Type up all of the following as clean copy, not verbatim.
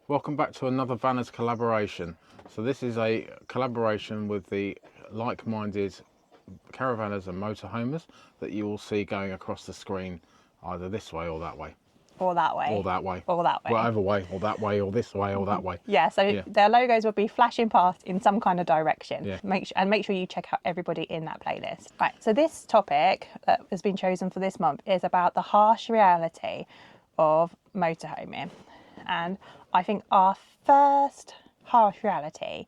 Welcome back to another Vanners collaboration. So this is a collaboration with the like-minded caravanners and motorhomers that you will see going across the screen, either this way or that way. Or that way. Or that way. Or that way. Whatever way, or that way, or this way, or that way. Yeah, so their logos will be flashing past in some kind of direction. Yeah. Make sure you check out everybody in that playlist. Right, so this topic that has been chosen for this month is about the harsh reality of motorhoming. And I think our first harsh reality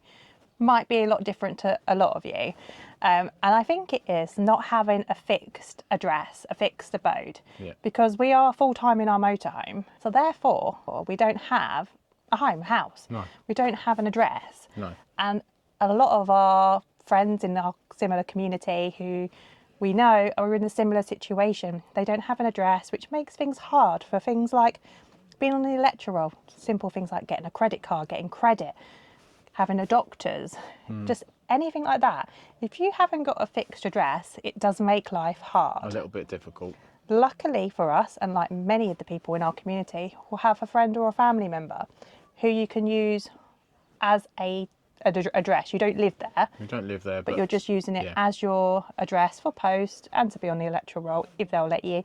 might be a lot different to a lot of you. And I think it is not having a fixed address, a fixed abode, because we are full-time in our motorhome. So therefore, we don't have a house. No. We don't have an address. No. And a lot of our friends in our similar community who we know are in a similar situation, they don't have an address, which makes things hard for things like being on the electoral, simple things like getting a credit card, getting credit, having a doctor's, just anything like that. If you haven't got a fixed address, it does make life hard. A little bit difficult. Luckily for us, and like many of the people in our community, will have a friend or a family member who you can use as a address. You don't live there. You don't live there, but you're just using it as your address for post and to be on the electoral roll if they'll let you.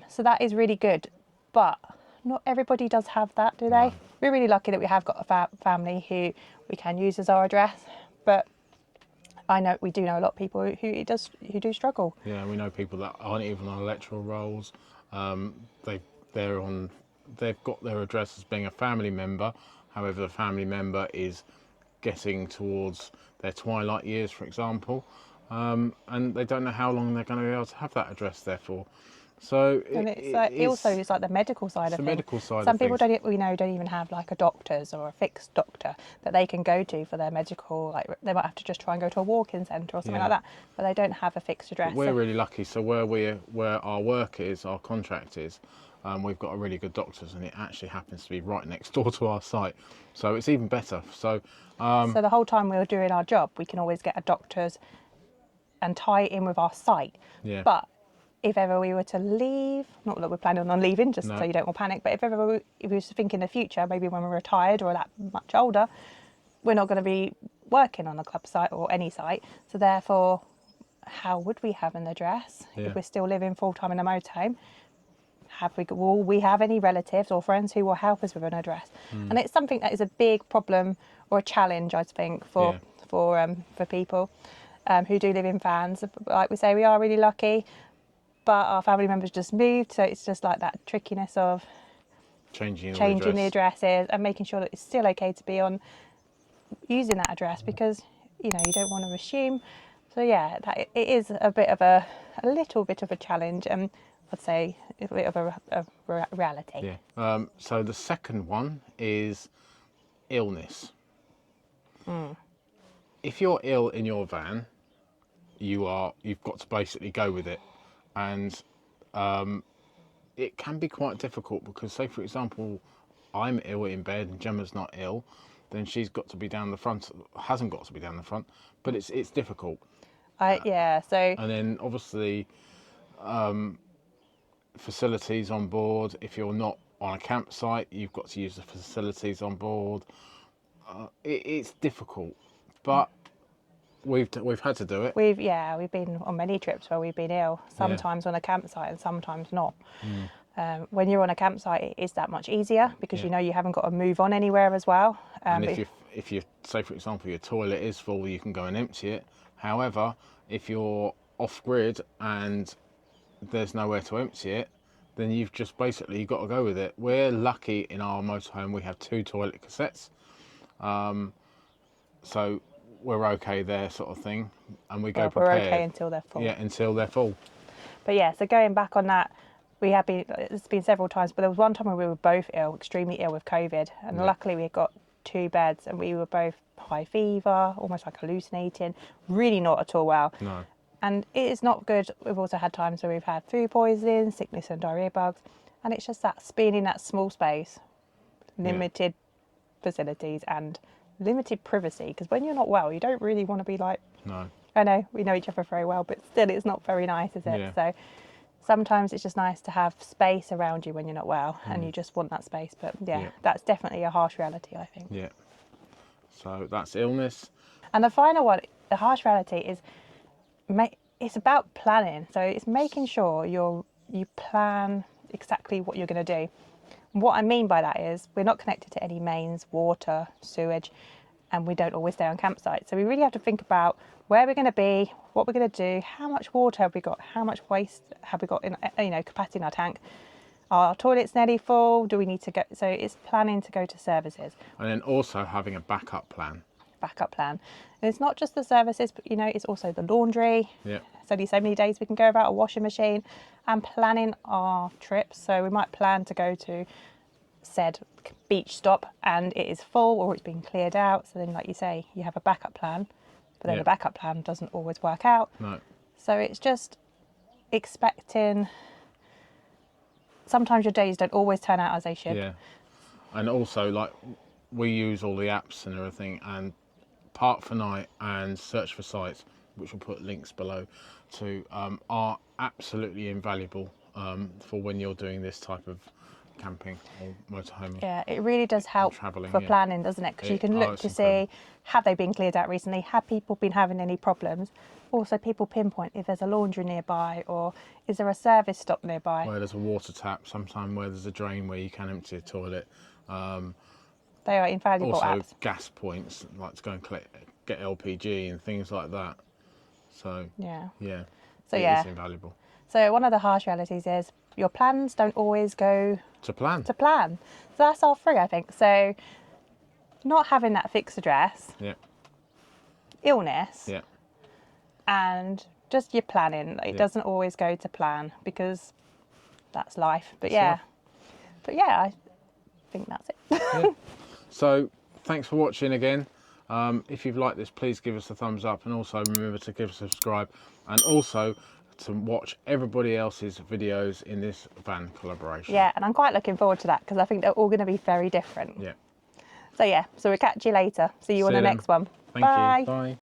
So that is really good. But not everybody does have that, do they? No. We're really lucky that we have got a family who we can use as our address, but we do know a lot of people who do struggle. Yeah, we know people that aren't even on electoral rolls. They've got their address as being a family member. However, the family member is getting towards their twilight years, for example, and they don't know how long they're going to be able to have that address there for. So it's like the medical side of things. Medical side. Some people don't even have like a doctor's or a fixed doctor that they can go to for their medical. Like they might have to just try and go to a walk-in centre or something like that, but they don't have a fixed address. But we're really lucky. So where our work is, our contract is, we've got a really good doctors, and it actually happens to be right next door to our site. So it's even better. So the whole time we're doing our job, we can always get a doctor's and tie it in with our site. Yeah. But if ever we were to leave, not that we're planning on leaving, just so you don't all panic, but if we were to think in the future, maybe when we're retired or that much older, we're not going to be working on a club site or any site. So therefore, how would we have an address if we're still living full-time in a motorhome? Will we have any relatives or friends who will help us with an address? And it's something that is a big problem or a challenge, I think, for people who do live in vans. Like we say, we are really lucky, but our family members just moved, so it's just like that trickiness of changing the addresses and making sure that it's still okay to be on using that address, because you don't want to assume. So it is a little bit of a challenge, and I'd say a bit of a reality. Yeah. So the second one is illness. If you're ill in your van, you've got to basically go with it. And it can be quite difficult because, say, for example, I'm ill in bed and Gemma's not ill, then she's got to be down the front, hasn't got to be down the front, but it's difficult. So. And then obviously facilities on board. If you're not on a campsite, you've got to use the facilities on board. It's difficult, but we've had to do it. We've been on many trips where we've been ill, sometimes on a campsite and sometimes not. When you're on a campsite, it is that much easier because you haven't got to move on anywhere as well. And if you say, for example, your toilet is full, you can go and empty it. However, if you're off grid and there's nowhere to empty it, then you've just basically got to go with it. We're lucky in our motorhome, we have 2 toilet cassettes, so we're okay there, sort of thing, and we go prepared. We're okay until they're full. Yeah, until they're full. But so going back on that, it's been several times, but there was one time when we were both ill, extremely ill with COVID, and luckily we got 2 beds, and we were both high fever, almost like hallucinating, really not at all well. No. And it is not good. We've also had times where we've had food poisoning, sickness and diarrhea bugs, and it's just that being in that small space, limited facilities and limited privacy, because when you're not well, you don't really want to be like... No. I know, we know each other very well, but still it's not very nice, is it? Yeah. So sometimes it's just nice to have space around you when you're not well, and you just want that space. But yeah, that's definitely a harsh reality, I think. Yeah. So that's illness. And the final one, the harsh reality, is it's about planning. So it's making sure you plan exactly what you're going to do. What I mean by that is we're not connected to any mains, water, sewage, and we don't always stay on campsites. So we really have to think about where we're going to be, what we're going to do, how much water have we got, how much waste have we got in, capacity in our tank. Are our toilets nearly full? Do we need to go? So it's planning to go to services. And then also having a backup plan. Backup plan. And it's not just the services, but it's also the laundry. Yeah. It's only so many days we can go without a washing machine, and planning our trips. So we might plan to go to said beach stop and it is full or it's been cleared out. So then, like you say, you have a backup plan, but then the backup plan doesn't always work out. No. So it's just expecting. Sometimes your days don't always turn out as they should. Yeah. And also, like, we use all the apps and everything, and Park for Night and Search for Sites, which we'll put links below to, are absolutely invaluable for when you're doing this type of camping or motorhoming. Yeah, it really does help for planning, doesn't it? Because you can look to see, have they been cleared out recently? Have people been having any problems? Also, people pinpoint if there's a laundry nearby, or is there a service stop nearby? Where there's a water tap, sometime where there's a drain where you can empty a toilet. They are invaluable also, apps. gas points, like to go and get LPG and things like that. So, yeah. So it is invaluable. So one of the harsh realities is your plans don't always go to plan. So that's all three, I think. So not having that fixed address. Yeah. Illness. Yeah. And just your planning. It doesn't always go to plan because that's life. But I think that's it. So thanks for watching again. If you've liked this, please give us a thumbs up, and also remember to give us a subscribe, and also to watch everybody else's videos in this van collaboration. Yeah, and I'm quite looking forward to that because I think they're all going to be very different. Yeah. So we'll catch you later. See you on the next one. Thank you. Bye.